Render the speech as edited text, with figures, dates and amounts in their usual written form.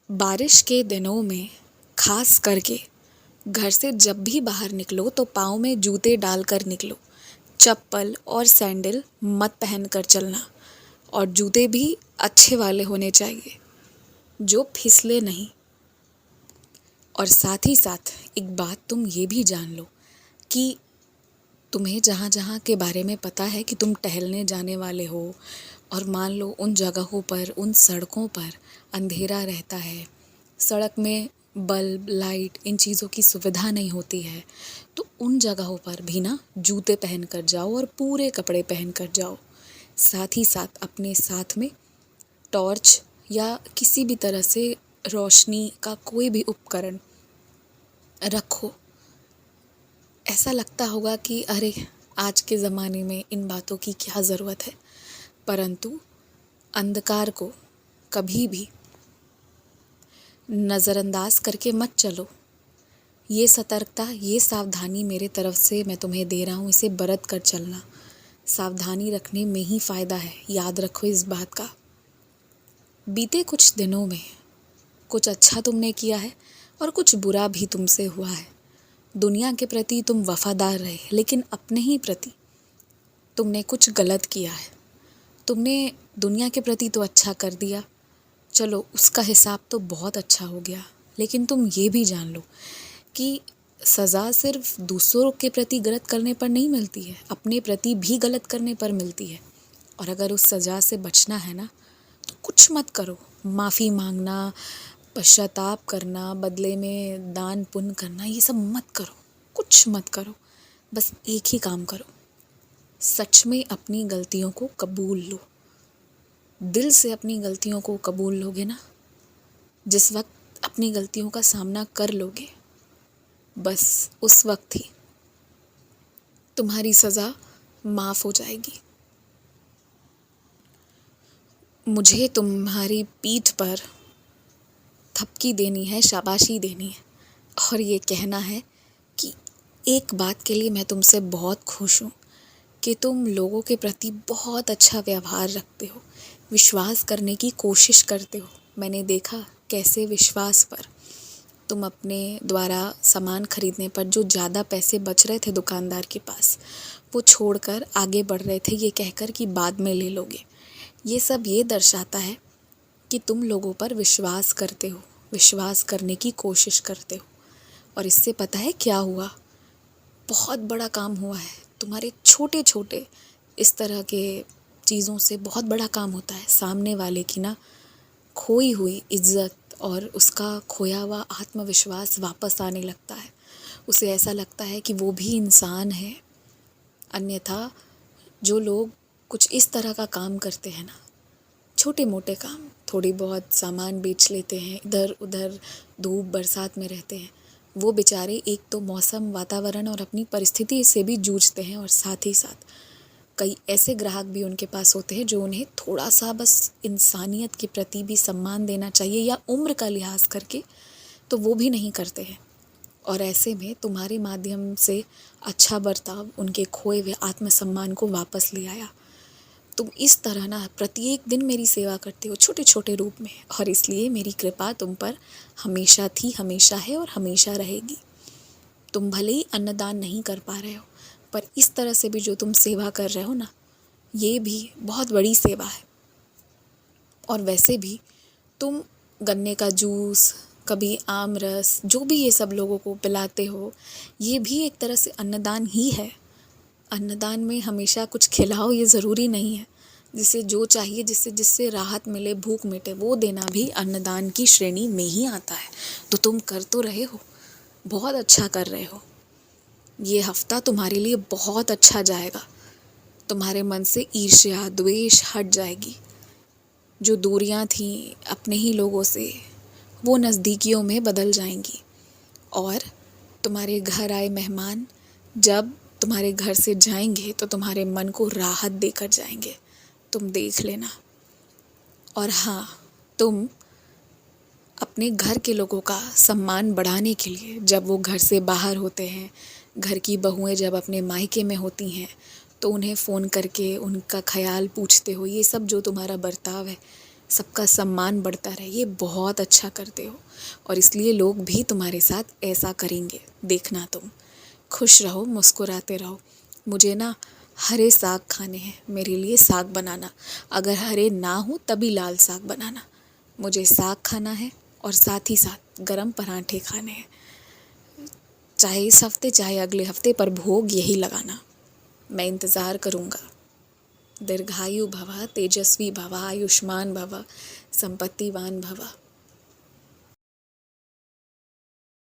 बारिश के दिनों में खास करके घर से जब भी बाहर निकलो तो पाँव में जूते डालकर निकलो। चप्पल और सैंडल मत पहन कर चलना, और जूते भी अच्छे वाले होने चाहिए जो फिसले नहीं। और साथ ही साथ एक बात तुम ये भी जान लो कि तुम्हें जहाँ जहाँ के बारे में पता है कि तुम टहलने जाने वाले हो, और मान लो उन जगहों पर, उन सड़कों पर अंधेरा रहता है, सड़क में बल्ब, लाइट, इन चीज़ों की सुविधा नहीं होती है, तो उन जगहों पर भी ना जूते पहन कर जाओ और पूरे कपड़े पहन कर जाओ। साथ ही साथ अपने साथ में टॉर्च या किसी भी तरह से रोशनी का कोई भी उपकरण रखो। ऐसा लगता होगा कि अरे आज के ज़माने में इन बातों की क्या ज़रूरत है, परंतु अंधकार को कभी भी नज़रअंदाज करके मत चलो। ये सतर्कता, ये सावधानी मेरे तरफ से मैं तुम्हें दे रहा हूँ, इसे बरत कर चलना। सावधानी रखने में ही फ़ायदा है, याद रखो इस बात का। बीते कुछ दिनों में कुछ अच्छा तुमने किया है और कुछ बुरा भी तुमसे हुआ है। दुनिया के प्रति तुम वफादार रहे, लेकिन अपने ही प्रति तुमने कुछ गलत किया है। तुमने दुनिया के प्रति तो अच्छा कर दिया, चलो उसका हिसाब तो बहुत अच्छा हो गया, लेकिन तुम ये भी जान लो कि सज़ा सिर्फ दूसरों के प्रति गलत करने पर नहीं मिलती है, अपने प्रति भी गलत करने पर मिलती है। और अगर उस सज़ा से बचना है ना, तो कुछ मत करो। माफ़ी मांगना, पश्चाताप करना, बदले में दान पुण्य करना, ये सब मत करो, कुछ मत करो। बस एक ही काम करो, सच में अपनी गलतियों को कबूल लो। दिल से अपनी गलतियों को कबूल लोगे ना, जिस वक्त अपनी गलतियों का सामना कर लोगे, बस उस वक्त ही तुम्हारी सज़ा माफ़ हो जाएगी। मुझे तुम्हारी पीठ पर थपकी देनी है, शाबाशी देनी है, और ये कहना है कि एक बात के लिए मैं तुमसे बहुत खुश हूँ कि तुम लोगों के प्रति बहुत अच्छा व्यवहार रखते हो, विश्वास करने की कोशिश करते हो। मैंने देखा कैसे विश्वास पर तुम अपने द्वारा सामान खरीदने पर जो ज़्यादा पैसे बच रहे थे दुकानदार के पास, वो छोड़कर आगे बढ़ रहे थे ये कहकर कि बाद में ले लोगे। ये सब ये दर्शाता है कि तुम लोगों पर विश्वास करते हो, विश्वास करने की कोशिश करते हो। और इससे पता है क्या हुआ? बहुत बड़ा काम हुआ है। तुम्हारे छोटे छोटे इस तरह के चीज़ों से बहुत बड़ा काम होता है। सामने वाले की ना खोई हुई इज्जत और उसका खोया हुआ आत्मविश्वास वापस आने लगता है। उसे ऐसा लगता है कि वो भी इंसान है। अन्यथा जो लोग कुछ इस तरह का काम करते हैं ना, छोटे मोटे काम, थोड़ी बहुत सामान बेच लेते हैं, इधर उधर धूप बरसात में रहते हैं, वो बेचारे एक तो मौसम, वातावरण और अपनी परिस्थिति से भी जूझते हैं, और साथ ही साथ कई ऐसे ग्राहक भी उनके पास होते हैं जो उन्हें थोड़ा सा बस इंसानियत के प्रति भी सम्मान देना चाहिए या उम्र का लिहाज करके, तो वो भी नहीं करते हैं। और ऐसे में तुम्हारे माध्यम से अच्छा बर्ताव उनके खोए हुए आत्मसम्मान को वापस ले आया। तुम इस तरह ना प्रत्येक दिन मेरी सेवा करते हो छोटे छोटे रूप में, और इसलिए मेरी कृपा तुम पर हमेशा थी, हमेशा है और हमेशा रहेगी। तुम भले ही अन्नदान नहीं कर पा रहे हो, पर इस तरह से भी जो तुम सेवा कर रहे हो ना, ये भी बहुत बड़ी सेवा है। और वैसे भी तुम गन्ने का जूस, कभी आम रस, जो भी ये सब लोगों को पिलाते हो, ये भी एक तरह से अन्नदान ही है। अन्नदान में हमेशा कुछ खिलाओ ये ज़रूरी नहीं है। जिसे जो चाहिए, जिससे जिससे राहत मिले, भूख मिटे, वो देना भी अन्नदान की श्रेणी में ही आता है। तो तुम कर तो रहे हो, बहुत अच्छा कर रहे हो। ये हफ्ता तुम्हारे लिए बहुत अच्छा जाएगा। तुम्हारे मन से ईर्ष्या, द्वेष हट जाएगी। जो दूरियां थी अपने ही लोगों से, वो नज़दीकियों में बदल जाएंगी। और तुम्हारे घर आए मेहमान जब तुम्हारे घर से जाएंगे तो तुम्हारे मन को राहत देकर जाएंगे, तुम देख लेना। और हाँ, तुम अपने घर के लोगों का सम्मान बढ़ाने के लिए जब वो घर से बाहर होते हैं, घर की बहुएं जब अपने मायके में होती हैं, तो उन्हें फ़ोन करके उनका ख्याल पूछते हो। ये सब जो तुम्हारा बर्ताव है, सबका सम्मान बढ़ता रहे, ये बहुत अच्छा करते हो और इसलिए लोग भी तुम्हारे साथ ऐसा करेंगे, देखना तुम। खुश रहो, मुस्कुराते रहो। मुझे ना हरे साग खाने हैं, मेरे लिए साग बनाना। अगर हरे ना हो तभी लाल साग बनाना। मुझे साग खाना है और साथ ही साथ गरम पराठे खाने हैं, चाहे इस हफ्ते चाहे अगले हफ्ते, पर भोग यही लगाना। मैं इंतज़ार करूँगा। दीर्घायु भव, तेजस्वी भव, आयुष्मान भव, संपत्तिवान भव।